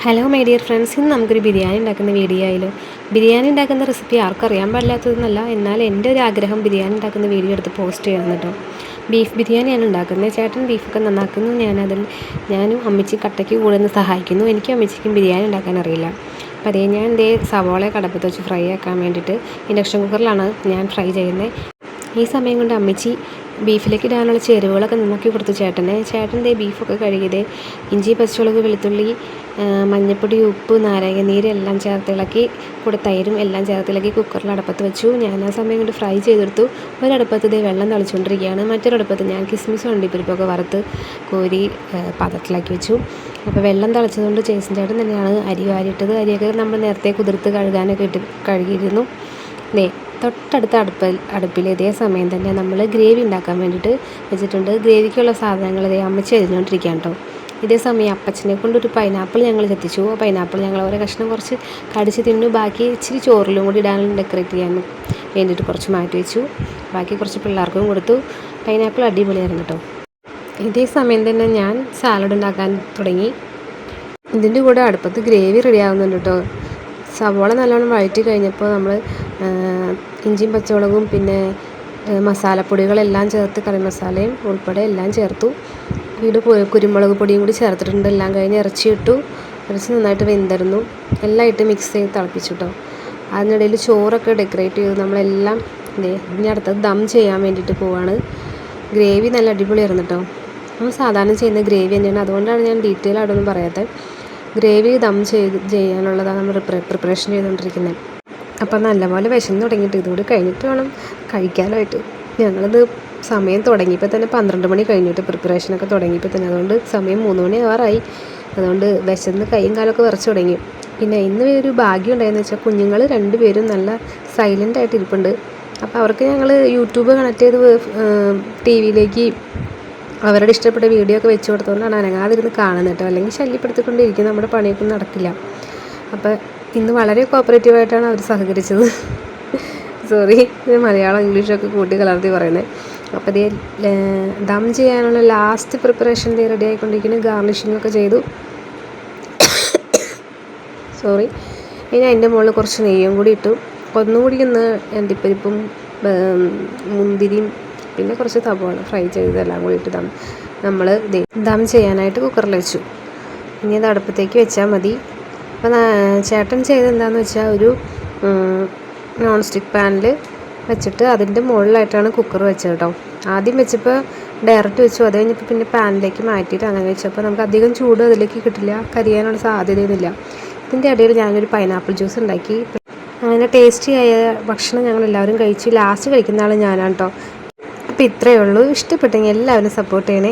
Hello my dear friends, ഇന്ന് നമുക്കൊരു ബിരിയാണി ഉണ്ടാക്കുന്ന വീഡിയോ ആയാലോ. ബിരിയാണി ഉണ്ടാക്കുന്ന റെസിപ്പി ആർക്കും അറിയാൻ പാടില്ലാത്തതെന്നല്ല, എന്നാൽ എൻ്റെ ഒരു ആഗ്രഹം ബിരിയാണി ഉണ്ടാക്കുന്ന വീഡിയോ എടുത്ത് പോസ്റ്റ് ചെയ്യണം കേട്ടോ. ബീഫ് ബിരിയാണിയാണ് ഉണ്ടാക്കുന്നത്. ചേട്ടൻ ബീഫൊക്കെ നന്നാക്കുന്നു, ഞാനും അമ്മച്ചി കട്ടയ്ക്ക് കൂടുന്ന സഹായിക്കുന്നു. എനിക്കും അമ്മച്ചിക്കും ബിരിയാണി ഉണ്ടാക്കാൻ അറിയില്ല. അപ്പോൾ അതേ ഞാൻ സവോള കടപ്പത്ത് വെച്ച് ഫ്രൈ ആക്കാൻ വേണ്ടിയിട്ട് ഇൻഡക്ഷൻ കുക്കറിലാണ് ഞാൻ ഫ്രൈ ചെയ്യുന്നത്. ഈ സമയം കൊണ്ട് അമ്മച്ചി ബീഫിലേക്ക് ഇടാനുള്ള ചേരുവകളൊക്കെ നന്നാക്കി കൊടുത്തു ചേട്ടൻ ബീഫൊക്കെ കഴുകിയത് ഇഞ്ചി, പച്ചമുളക്, വെളുത്തുള്ളി, മഞ്ഞൾപ്പൊടി, ഉപ്പ്, നാരങ്ങനീര് എല്ലാം ചേർത്തിളക്കി തൈരും എല്ലാം ചേർത്തിളക്കി കുക്കറിൽ അടുപ്പത്ത് വെച്ചു. ഞാൻ ആ സമയം കൊണ്ട് ഫ്രൈ ചെയ്തെടുത്തു. ഒരടുപ്പത്ത് വെള്ളം തളിച്ചുകൊണ്ടിരിക്കുകയാണ്, മറ്റൊരടുപ്പത്ത് ഞാൻ കിസ്മിസും അണ്ടിപ്പരിപ്പൊക്കെ വറുത്ത് കോരി പാത്രത്തിലാക്കി വെച്ചു. അപ്പോൾ വെള്ളം തളിച്ചതുകൊണ്ട് ചേട്ടൻ തന്നെയാണ് അരി വാരിയിട്ടത്. അരിയൊക്കെ നമ്മൾ നേരത്തെ കുതിർത്ത് കഴുകിയിരുന്നു. തൊട്ടടുത്ത അടുപ്പിൽ ഇതേ സമയം തന്നെ നമ്മൾ ഗ്രേവി ഉണ്ടാക്കാൻ വേണ്ടിയിട്ട് വെച്ചിട്ടുണ്ട്. ഗ്രേവിക്കുള്ള സാധനങ്ങൾ അമ്മച്ചി അരിഞ്ഞുകൊണ്ടിരിക്കുകയാണ് കേട്ടോ. ഇതേ സമയം അപ്പച്ചനെ കൊണ്ടൊരു പൈനാപ്പിൾ ഞങ്ങൾ എത്തിച്ചു. പൈനാപ്പിൾ ഞങ്ങൾ ഓരോ കഷ്ണം കുറച്ച് കടിച്ച് തിന്നു. ബാക്കി ഇച്ചിരി ചോറിലും കൂടി ഇടാനും ഡെക്കറേറ്റ് ചെയ്യാനും വേണ്ടിയിട്ട് കുറച്ച് മാറ്റി വെച്ചു. ബാക്കി കുറച്ച് പിള്ളേർക്കും കൊടുത്തു. പൈനാപ്പിൾ അടിപൊളിയായിരുന്നു കേട്ടോ. ഇതേ സമയം തന്നെ ഞാൻ സാലഡ് ഉണ്ടാക്കാൻ തുടങ്ങി. ഇതിൻ്റെ കൂടെ അടുപ്പത്ത് ഗ്രേവി റെഡി ആവുന്നുണ്ട് കേട്ടോ. സവോള നല്ലോണം വഴറ്റി കഴിഞ്ഞപ്പോൾ നമ്മൾ ഇഞ്ചിയും പച്ചമുളകും പിന്നെ മസാലപ്പൊടികളെല്ലാം ചേർത്ത് കറി മസാലയും ഉൾപ്പെടെ എല്ലാം ചേർത്തു. കുരുമുളക് പൊടിയും കൂടി ചേർത്തിട്ടുണ്ട്. എല്ലാം കഴിഞ്ഞ് ഇറച്ചി നന്നായിട്ട് വെന്തിരുന്നു. എല്ലാം ഇട്ട് മിക്സ് ചെയ്ത് തിളപ്പിച്ചു കേട്ടോ. അതിനിടയിൽ ചോറൊക്കെ ഡെക്കറേറ്റ് ചെയ്തു. നമ്മളെല്ലാം ഇനി അടുത്തത് ദം ചെയ്യാൻ വേണ്ടിയിട്ട് പോവാണ്. ഗ്രേവി നല്ല അടിപൊളിയായിരുന്നു കേട്ടോ. നമ്മൾ സാധാരണ ചെയ്യുന്ന ഗ്രേവി തന്നെയാണ്, അതുകൊണ്ടാണ് ഞാൻ ഡീറ്റെയിൽ ആയിട്ടൊന്നും പറയാത്തത്. ഗ്രേവി ദം ചെയ്യാനുള്ളതാണ് നമ്മൾ പ്രിപ്പറേഷൻ ചെയ്തുകൊണ്ടിരിക്കുന്നത്. അപ്പം നല്ലപോലെ വിശന്ന് തുടങ്ങിയിട്ട് ഇതുകൂടി കഴിഞ്ഞിട്ട് വേണം കഴിക്കാനായിട്ട്. ഞങ്ങളിത് സമയം തുടങ്ങിയപ്പോൾ തന്നെ 12 മണി കഴിഞ്ഞിട്ട് പ്രിപ്പറേഷനൊക്കെ തുടങ്ങിയപ്പോൾ തന്നെ, അതുകൊണ്ട് സമയം 3 മണി ആവാറായി. അതുകൊണ്ട് വിശന്ന് കൈയും കാലമൊക്കെ വിറച്ച് തുടങ്ങി. പിന്നെ ഇന്ന് ഒരു ഭാഗ്യം ഉണ്ടായെന്ന് വെച്ചാൽ കുഞ്ഞുങ്ങൾ 2 പേരും നല്ല സൈലൻ്റായിട്ട് ഇരിപ്പുണ്ട്. അപ്പോൾ അവർക്ക് ഞങ്ങൾ യൂട്യൂബ് കണക്ട് ചെയ്ത് ടി വിയിലേക്ക് അവരുടെ ഇഷ്ടപ്പെട്ട വീഡിയോ ഒക്കെ വെച്ച് കൊടുത്തുകൊണ്ടാണ് അനങ്ങാതിരുന്ന് കാണുന്നത് കേട്ടോ. അല്ലെങ്കിൽ ശല്യപ്പെടുത്തിക്കൊണ്ടിരിക്കും, നമ്മുടെ പണിയൊക്കെ നടക്കില്ല. അപ്പോൾ ഇന്ന് വളരെ കോപ്പറേറ്റീവായിട്ടാണ് അവർ സഹകരിച്ചത്. സോറി, മലയാളം ഇംഗ്ലീഷൊക്കെ കൂട്ടി കലർത്തി പറയുന്നത്. അപ്പോൾ ദം ചെയ്യാനുള്ള ലാസ്റ്റ് പ്രിപ്പറേഷൻ റെഡി ആയിക്കൊണ്ടിരിക്കുന്നു. ഗാർണിഷിംഗ് ഒക്കെ ചെയ്തു. സോറി. ഇനി അതിൻ്റെ മുകളിൽ കുറച്ച് നെയ്യും കൂടി ഇട്ടു. ഒന്നുകൂടി ഒന്ന് അണ്ടിപ്പരിപ്പും മുന്തിരിയും പിന്നെ കുറച്ച് സവോള ഫ്രൈ ചെയ്തതെല്ലാം കൂടി ഇട്ട് നമ്മൾ ദം ചെയ്യാനായിട്ട് കുക്കറിൽ വെച്ചു. ഇനി അത് അടുപ്പത്തേക്ക് വെച്ചാൽ മതി. അപ്പോൾ ചേട്ടൻ ചെയ്തെന്താണെന്ന് വെച്ചാൽ ഒരു നോൺ സ്റ്റിക്ക് പാനിൽ വെച്ചിട്ട് അതിൻ്റെ മുകളിലായിട്ടാണ് കുക്കർ വെച്ചത് കേട്ടോ. ആദ്യം വെച്ചപ്പോൾ ഡയറക്റ്റ് വെച്ചു. അത് കഴിഞ്ഞപ്പോൾ പിന്നെ പാനിലേക്ക് മാറ്റിയിട്ട് അങ്ങനെ വെച്ചപ്പോൾ നമുക്ക് അധികം ചൂട് അതിലേക്ക് കിട്ടില്ല, കരിയാനുള്ള സാധ്യതയൊന്നുമില്ല. ഇതിൻ്റെ ഇടയിൽ ഞാനൊരു പൈനാപ്പിൾ ജ്യൂസ് ഉണ്ടാക്കി. അങ്ങനെ ടേസ്റ്റിയായ ഭക്ഷണം ഞങ്ങളെല്ലാവരും കഴിച്ചു. ലാസ്റ്റ് കഴിക്കുന്ന ആൾ ഞാനാണ് കേട്ടോ. അപ്പോൾ ഇത്രയേ ഉള്ളൂ. ഇഷ്ടപ്പെട്ടെങ്കിൽ എല്ലാവരും സപ്പോർട്ട് ചെയ്യണേ.